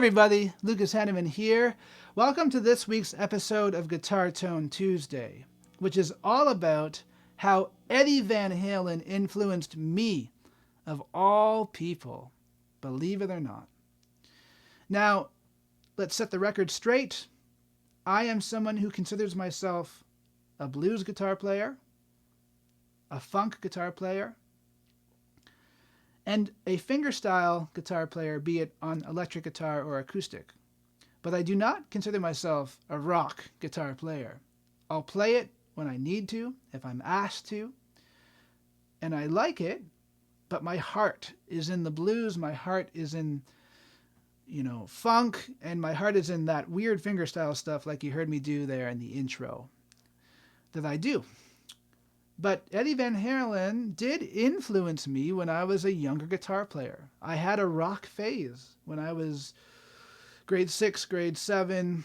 everybody, Lucas Haneman here. Welcome to this week's episode of Guitar Tone Tuesday, which is all about how Eddie Van Halen influenced me, of all people, believe it or not. Now, let's set the record straight. I am someone who considers myself a blues guitar player, a funk guitar player, and a fingerstyle guitar player, be it on electric guitar or acoustic. But I do not consider myself a rock guitar player. I'll play it when I need to, if I'm asked to, and I like it, but my heart is in the blues, my heart is in, funk, and my heart is in that weird fingerstyle stuff like you heard me do there in the intro that I do. But Eddie Van Halen did influence me when I was a younger guitar player. I had a rock phase when I was grade 6, grade 7,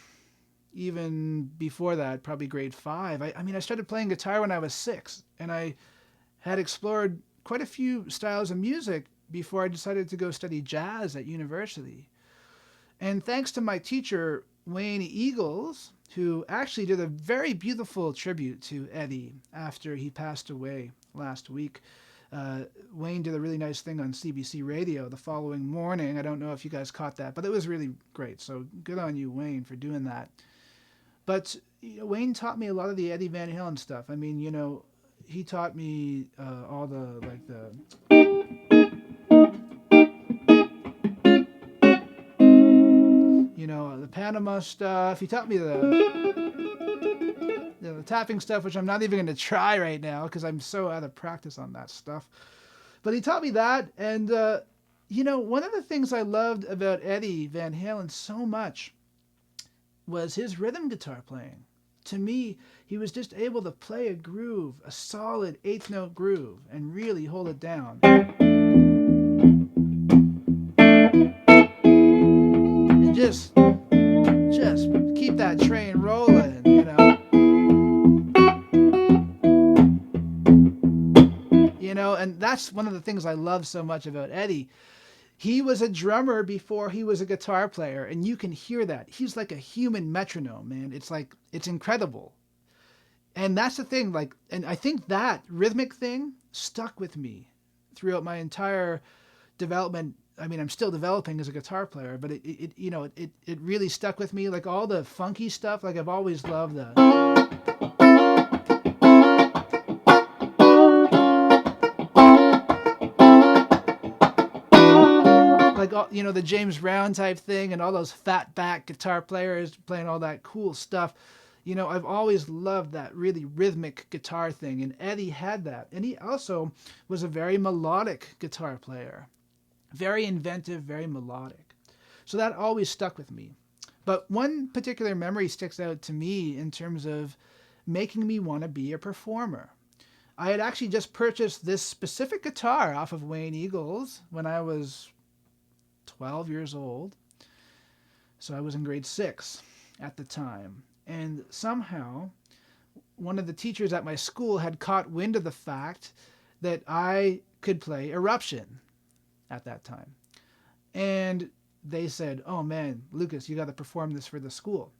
even before that, probably grade 5. I started playing guitar when I was 6, and I had explored quite a few styles of music before I decided to go study jazz at university. And thanks to my teacher, Wayne Eagles, who actually did a very beautiful tribute to Eddie after he passed away last week. Wayne did a really nice thing on CBC Radio the following morning. I don't know if you guys caught that, but it was really great. So good on you, Wayne, for doing that. But Wayne taught me a lot of the Eddie Van Halen stuff. I mean, he taught me all the the Panama stuff. He taught me the tapping stuff, which I'm not even going to try right now because I'm so out of practice on that stuff. But he taught me that, and one of the things I loved about Eddie Van Halen so much was his rhythm guitar playing. To me, he was just able to play a groove, a solid eighth note groove, and really hold it down. And just keep that train rolling, and that's one of the things I love so much about Eddie. He was a drummer before he was a guitar player, and you can hear that. He's like a human metronome, man. It's incredible. And that's the thing, and I think that rhythmic thing stuck with me throughout my entire development. I mean, I'm still developing as a guitar player, but it really stuck with me. Like all the funky stuff, like I've always loved the the James Brown type thing, and all those fat back guitar players playing all that cool stuff. I've always loved that really rhythmic guitar thing, and Eddie had that. And he also was a very melodic guitar player. Very inventive, very melodic. So that always stuck with me. But one particular memory sticks out to me in terms of making me want to be a performer. I had actually just purchased this specific guitar off of Wayne Eagles when I was 12 years old. So I was in grade 6 at the time. And somehow, one of the teachers at my school had caught wind of the fact that I could play Eruption at that time. And they said, "Oh man, Lucas, you got to perform this for the school."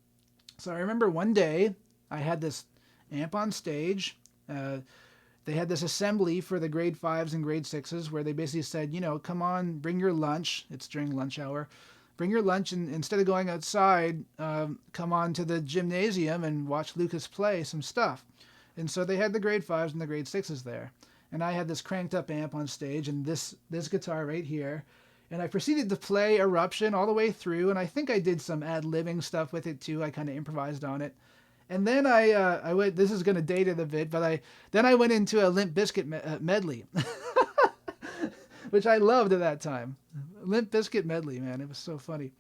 So I remember one day I had this amp on stage. They had this assembly for the grade 5s and grade 6s where they basically said, come on, bring your lunch. It's during lunch hour. Bring your lunch, and instead of going outside, come on to the gymnasium and watch Lucas play some stuff. And so they had the grade 5s and the grade 6s there. And I had this cranked up amp on stage and this guitar right here. And I proceeded to play Eruption all the way through. And I think I did some ad-libbing stuff with it too. I kind of improvised on it. And then I went, this is going to date it a bit, but I went into a Limp Bizkit medley, which I loved at that time. Limp Bizkit medley, man. It was so funny.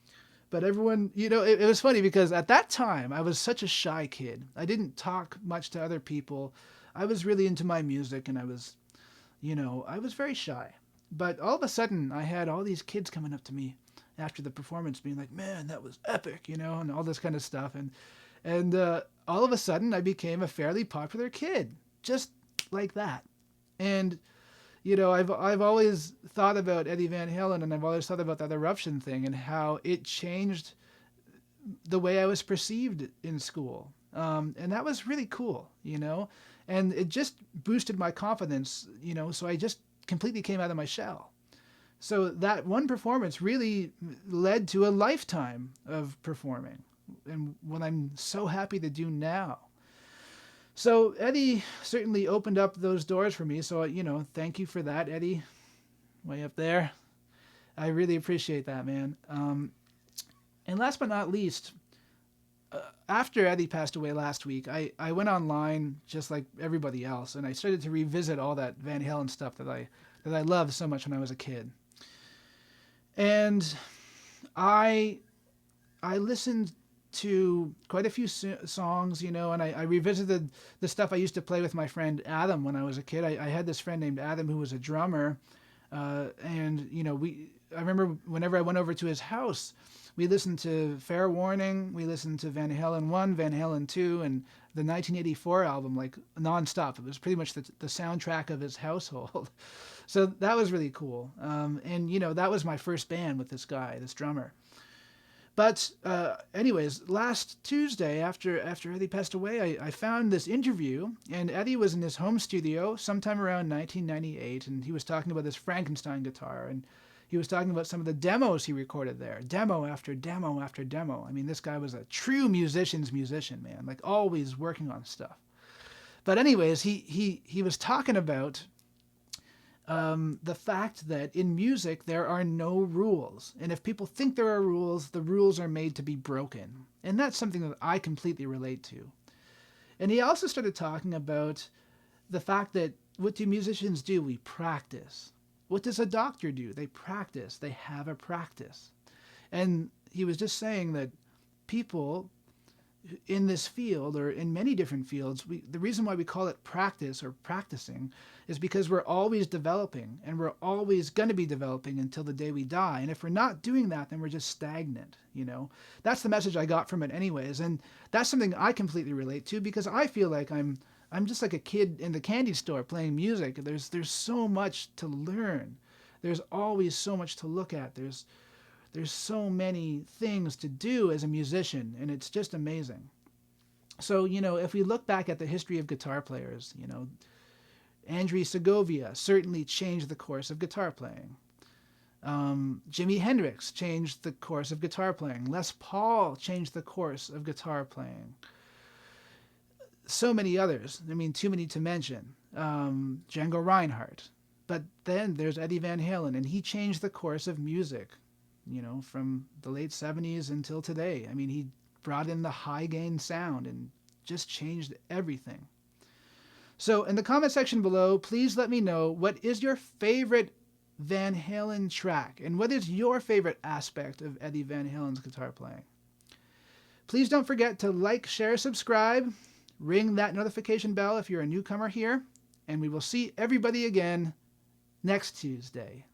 But everyone, it was funny because at that time I was such a shy kid. I didn't talk much to other people. I was really into my music, and I was very shy. But all of a sudden I had all these kids coming up to me after the performance being like, "Man, that was epic," and all this kind of stuff. And all of a sudden I became a fairly popular kid, just like that. And I've always thought about Eddie Van Halen, and I've always thought about that Eruption thing and how it changed the way I was perceived in school. And that was really cool. And it just boosted my confidence. So I just completely came out of my shell. So that one performance really led to a lifetime of performing, and what I'm so happy to do now. So Eddie certainly opened up those doors for me. So, thank you for that, Eddie, way up there. I really appreciate that, man. And last but not least, after Eddie passed away last week, I went online just like everybody else, and I started to revisit all that Van Halen stuff that I loved so much when I was a kid. And I listened to quite a few songs, and I revisited the stuff I used to play with my friend Adam when I was a kid. I had this friend named Adam who was a drummer, and I remember whenever I went over to his house, we listened to Fair Warning, we listened to Van Halen 1, Van Halen 2, and the 1984 album, like nonstop. It was pretty much the soundtrack of his household. So that was really cool. And that was my first band with this guy, this drummer. But anyways, last Tuesday, after Eddie passed away, I found this interview, and Eddie was in his home studio sometime around 1998, and he was talking about this Frankenstein guitar, and he was talking about some of the demos he recorded there, demo after demo after demo. I mean, this guy was a true musician's musician, man, like always working on stuff. But anyways, he was talking about the fact that in music there are no rules, and if people think there are rules, the rules are made to be broken, and that's something that I completely relate to. And he also started talking about the fact that what do musicians do? We practice. What does a doctor do? They practice. They have a practice. And he was just saying that people in this field, or in many different fields, the reason why we call it practice or practicing is because we're always developing, and we're always going to be developing until the day we die. And if we're not doing that, then we're just stagnant. That's the message I got from it anyways. And that's something I completely relate to, because I feel like I'm just like a kid in the candy store playing music. There's so much to learn. There's always so much to look at. There's so many things to do as a musician, and it's just amazing. So, if we look back at the history of guitar players, Andrew Segovia certainly changed the course of guitar playing. Jimi Hendrix changed the course of guitar playing. Les Paul changed the course of guitar playing. So many others. I mean, too many to mention. Django Reinhardt. But then there's Eddie Van Halen, and he changed the course of music, from the late 70s until today. I mean, he brought in the high gain sound and just changed everything. So in the comment section below, please let me know, what is your favorite Van Halen track, and what is your favorite aspect of Eddie Van Halen's guitar playing? Please don't forget to like, share, subscribe, ring that notification bell if you're a newcomer here, and we will see everybody again next Tuesday.